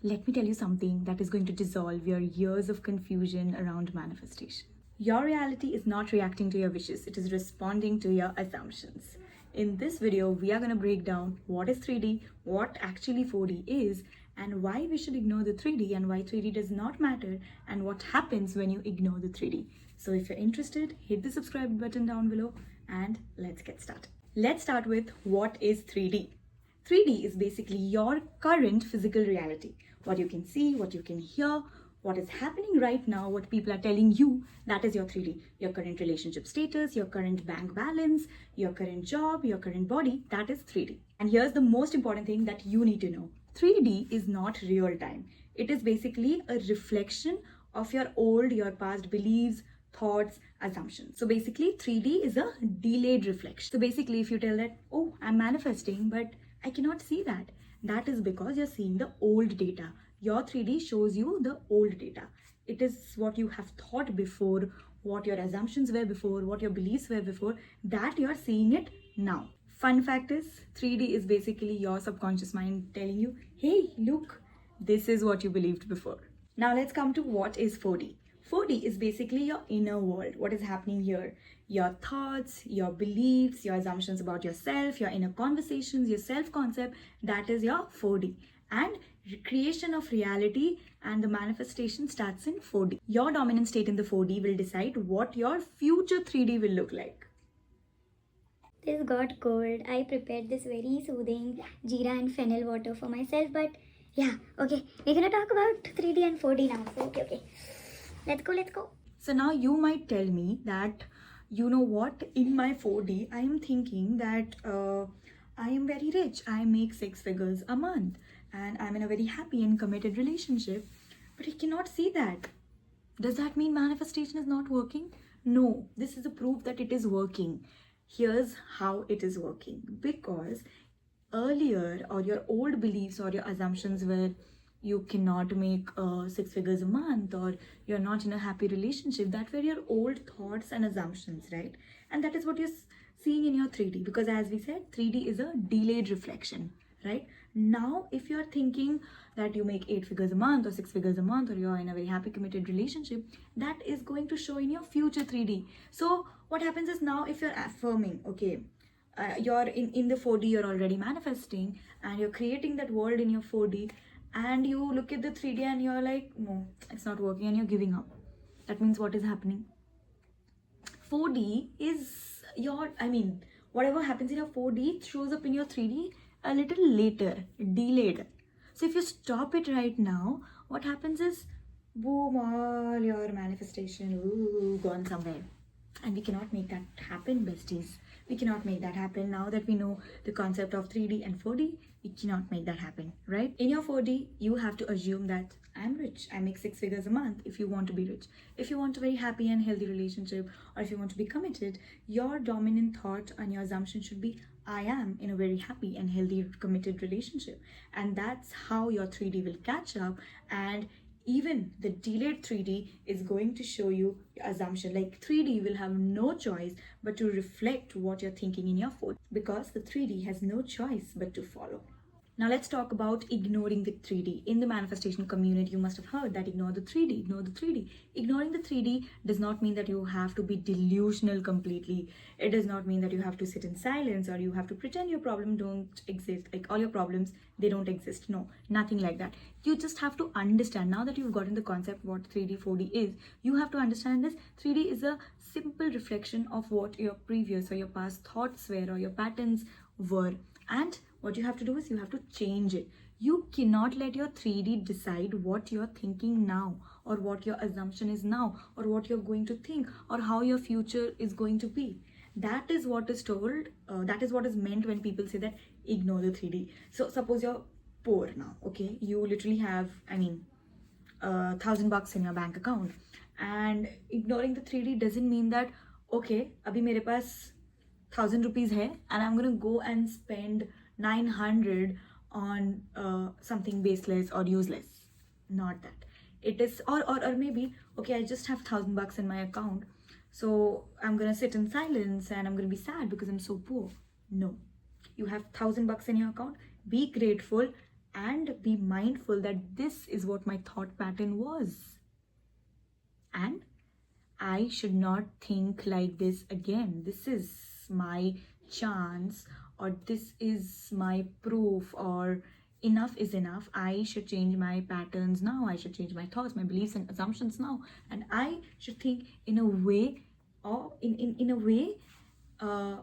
let me tell you something that is going to dissolve your years of confusion around manifestation. Your reality is not reacting to your wishes, it is responding to your assumptions. In this video, we are going to break down what is 3D, what actually 4D is, and why we should ignore the 3D and why 3D does not matter, and what happens when you ignore the 3D. So if you're interested, hit the subscribe button down below and let's get started. Let's start with what is 3D. 3D is basically your current physical reality. What you can see, what you can hear, what is happening right now, what people are telling you, that is your 3D. Your current relationship status, your current bank balance, your current job, your current body, that is 3D. And here's the most important thing that you need to know. 3D is not real time. It is basically a reflection of your past beliefs, thoughts, assumptions. So basically 3D is a delayed reflection. So basically if you tell that, oh, I'm manifesting, but I cannot see that. That is because you're seeing the old data. Your 3D shows you the old data. It is what you have thought before, what your assumptions were before, what your beliefs were before, that you're seeing it now. Fun fact is, 3D is basically your subconscious mind telling you, hey, look, this is what you believed before. Now let's come to what is 4D. 4D is basically your inner world, what is happening here. Your thoughts, your beliefs, your assumptions about yourself, your inner conversations, your self-concept, that is your 4D. And creation of reality and the manifestation starts in 4D. Your dominant state in the 4D will decide what your future 3D will look like. This got cold. I prepared this very soothing jeera and fennel water for myself, but yeah, okay. We're gonna talk about 3D and 4D now. So, okay. Let's go. So now you might tell me that, you know what, in my 4D, I am thinking that I am very rich. I make 6 figures a month and I'm in a very happy and committed relationship, but I cannot see that. Does that mean manifestation is not working? No, this is a proof that it is working. Here's how it is working. Because earlier, or your old beliefs or your assumptions were you cannot make 6 figures a month, or you're not in a happy relationship, that were your old thoughts and assumptions, right? And that is what you're seeing in your 3D, because as we said, 3D is a delayed reflection, right? Now if you're thinking that you make 8 figures a month or 6 figures a month, or you're in a very happy committed relationship, that is going to show in your future 3D. So what happens is, now if you're affirming, okay, you're in the 4D, you're already manifesting and you're creating that world in your 4D, and you look at the 3D and you're like, no, it's not working, and you're giving up. That means what is happening? 4D is whatever happens in your 4D shows up in your 3D a little later, delayed. So if you stop it right now, what happens is, boom, all your manifestation, gone somewhere. And we cannot make that happen, besties. We cannot make that happen. Now that we know the concept of 3D and 4D, we cannot make that happen, right? In your 4D, you have to assume that I'm rich. I make 6 figures a month. If you want to be rich, if you want a very happy and healthy relationship, or if you want to be committed, your dominant thought and your assumption should be, I am in a very happy and healthy committed relationship. And that's how your 3D will catch up. And even the delayed 3D is going to show you your assumption. Like 3D will have no choice but to reflect what you're thinking in your 4D, because the 3D has no choice but to follow. Now let's talk about ignoring the 3D. In the manifestation community, you must have heard that ignore the 3D, ignore the 3D. Ignoring the 3D does not mean that you have to be delusional completely. It does not mean that you have to sit in silence or you have to pretend your problem don't exist. Like all your problems, they don't exist. No, nothing like that. You just have to understand, now that you've gotten the concept what 3D, 4D is, you have to understand this. 3D is a simple reflection of what your previous or your past thoughts were or your patterns were. And what you have to do is you have to change it. You cannot let your 3D decide what you're thinking now, or what your assumption is now, or what you're going to think, or how your future is going to be. That is what is told, that is what is meant when people say that ignore the 3D. So suppose you're poor now, okay? You literally have, $1,000 in your bank account. And ignoring the 3D doesn't mean that, okay, abhi mere paas 1,000 rupees hai, and I'm gonna go and spend 900 on something baseless or useless. Not that. It is, or maybe, okay, I just have $1,000 in my account, so I'm gonna sit in silence and I'm gonna be sad because I'm so poor. No, you have $1,000 in your account. Be grateful and be mindful that this is what my thought pattern was. And I should not think like this again. This is my chance, or this is my proof, or enough is enough. I should change my patterns now. I should change my thoughts, my beliefs, and assumptions now. And I should think in a way, or in a way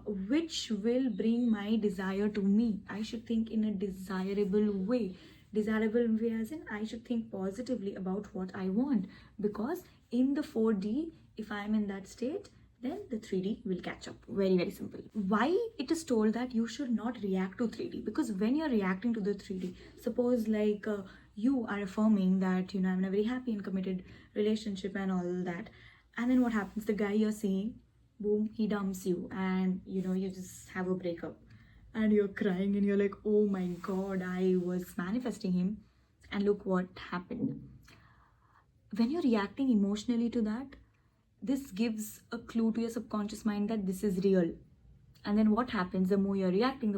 which will bring my desire to me. I should think in a desirable way. Desirable way as in I should think positively about what I want, because in the 4D, if I am in that state, then the 3D will catch up. Very, very simple. Why it is told that you should not react to 3D? Because when you're reacting to the 3D, suppose like you are affirming that, I'm in a very happy and committed relationship and all that, and then what happens? The guy you're seeing, boom, he dumps you, and you just have a breakup, and you're crying and you're like, oh my god, I was manifesting him, and look what happened. When you're reacting emotionally to that, this gives a clue to your subconscious mind that this is real. And then what happens? The more you're reacting,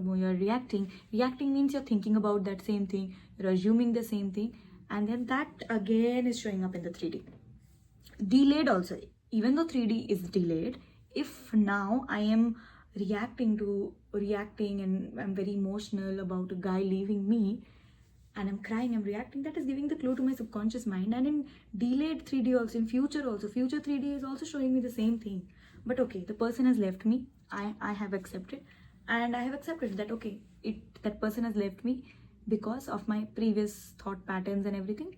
reacting means you're thinking about that same thing, you're assuming the same thing, and then that again is showing up in the 3D. Delayed also, even though 3D is delayed, if now I am reacting and I'm very emotional about a guy leaving me, and I'm crying, I'm reacting, that is giving the clue to my subconscious mind. And in delayed 3D also, in future 3D is also showing me the same thing. But okay, the person has left me, I have accepted, and I have accepted that okay, that person has left me because of my previous thought patterns and everything.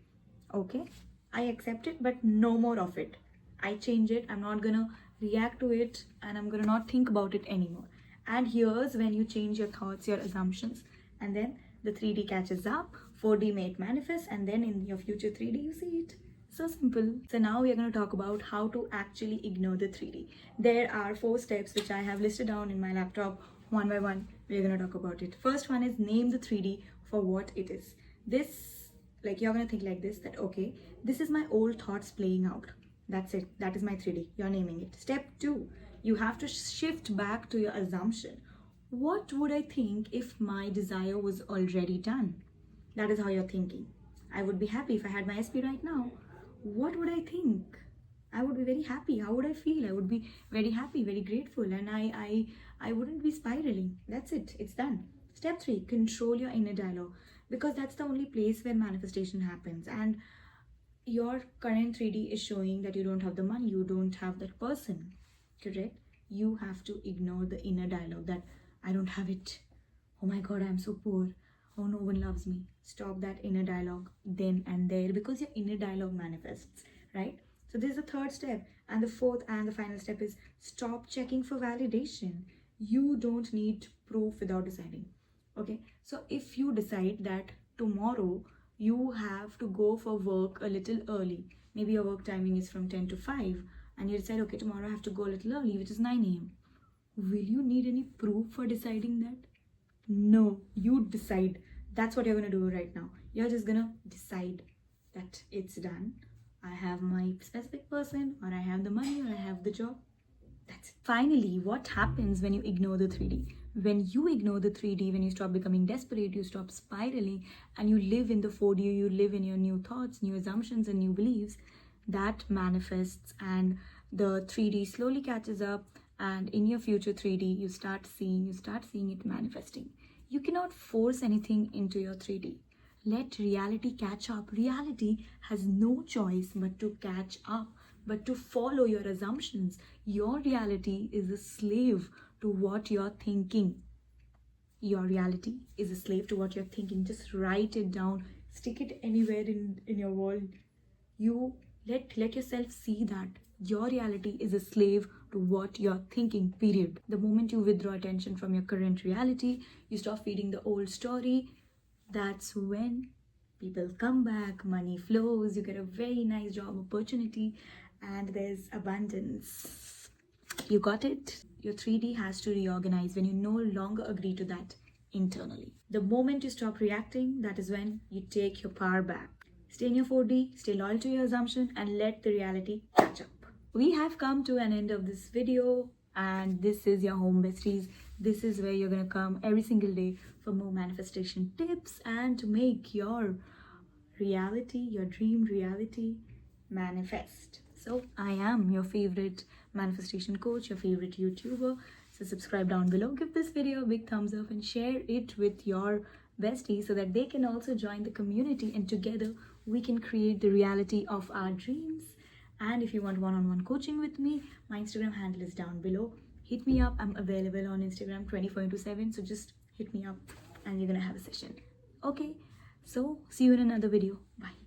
Okay, I accept it, but no more of it. I change it. I'm not gonna react to it, and I'm gonna not think about it anymore. And here's when you change your thoughts, your assumptions, and then the 3D catches up, 4D may it manifest, and then in your future 3D you see it. So simple. So now we are going to talk about how to actually ignore the 3D. There are 4 steps which I have listed down in my laptop. One by one, we are going to talk about it. First one is name the 3D for what it is. This, like, you're going to think like this, that okay, this is my old thoughts playing out. That's it. That is my 3D. You're naming it. Step 2, you have to shift back to your assumption. What would I think if my desire was already done? That is how you're thinking. I would be happy if I had my SP right now. What would I think? I would be very happy. How would I feel? I would be very happy, very grateful, and I wouldn't be spiraling. That's it. It's done. Step 3, control your inner dialogue, because that's the only place where manifestation happens. And your current 3D is showing that you don't have the money, you don't have that person, correct? You have to ignore the inner dialogue that I don't have it. Oh my god, I'm so poor. Oh, no one loves me. Stop that inner dialogue then and there, because your inner dialogue manifests, right? So this is the 3rd step. And the 4th and the final step is stop checking for validation. You don't need proof without deciding. Okay, so if you decide that tomorrow you have to go for work a little early, maybe your work timing is from 10 to 5, and you decide, okay, tomorrow I have to go a little early, which is 9 a.m. Will you need any proof for deciding that? No, you decide. That's what you're going to do right now. You're just going to decide that it's done. I have my specific person, or I have the money, or I have the job. That's it. Finally, what happens when you ignore the 3D? When you ignore the 3D, when you stop becoming desperate, you stop spiraling, and you live in the 4D, you live in your new thoughts, new assumptions, and new beliefs, that manifests, and the 3D slowly catches up, and in your future 3D, you start seeing it manifesting. You cannot force anything into your 3D. Let reality catch up. Reality has no choice but to catch up, but to follow your assumptions. Your reality is a slave to what you're thinking. Your reality is a slave to what you're thinking. Just write it down. Stick it anywhere in your wall. You let yourself see that your reality is a slave to what you're thinking, period. The moment you withdraw attention from your current reality, you stop feeding the old story, that's when people come back, money flows, you get a very nice job opportunity, and there's abundance. You got it? Your 3D has to reorganize when you no longer agree to that internally. The moment you stop reacting, that is when you take your power back. Stay in your 4D, stay loyal to your assumption, and let the reality catch up. We have come to an end of this video. and this is your home besties. This is where you're gonna come every single day for more manifestation tips and to make your reality, your dream reality, manifest. So I am your favorite manifestation coach, your favorite YouTuber. So subscribe down below, give this video a big thumbs up and share it with your besties so that they can also join the community, and together we can create the reality of our dreams. And if you want one-on-one coaching with me, my Instagram handle is down below. Hit me up. I'm available on Instagram 24/7. So just hit me up and you're gonna have a session. Okay, so see you in another video. Bye.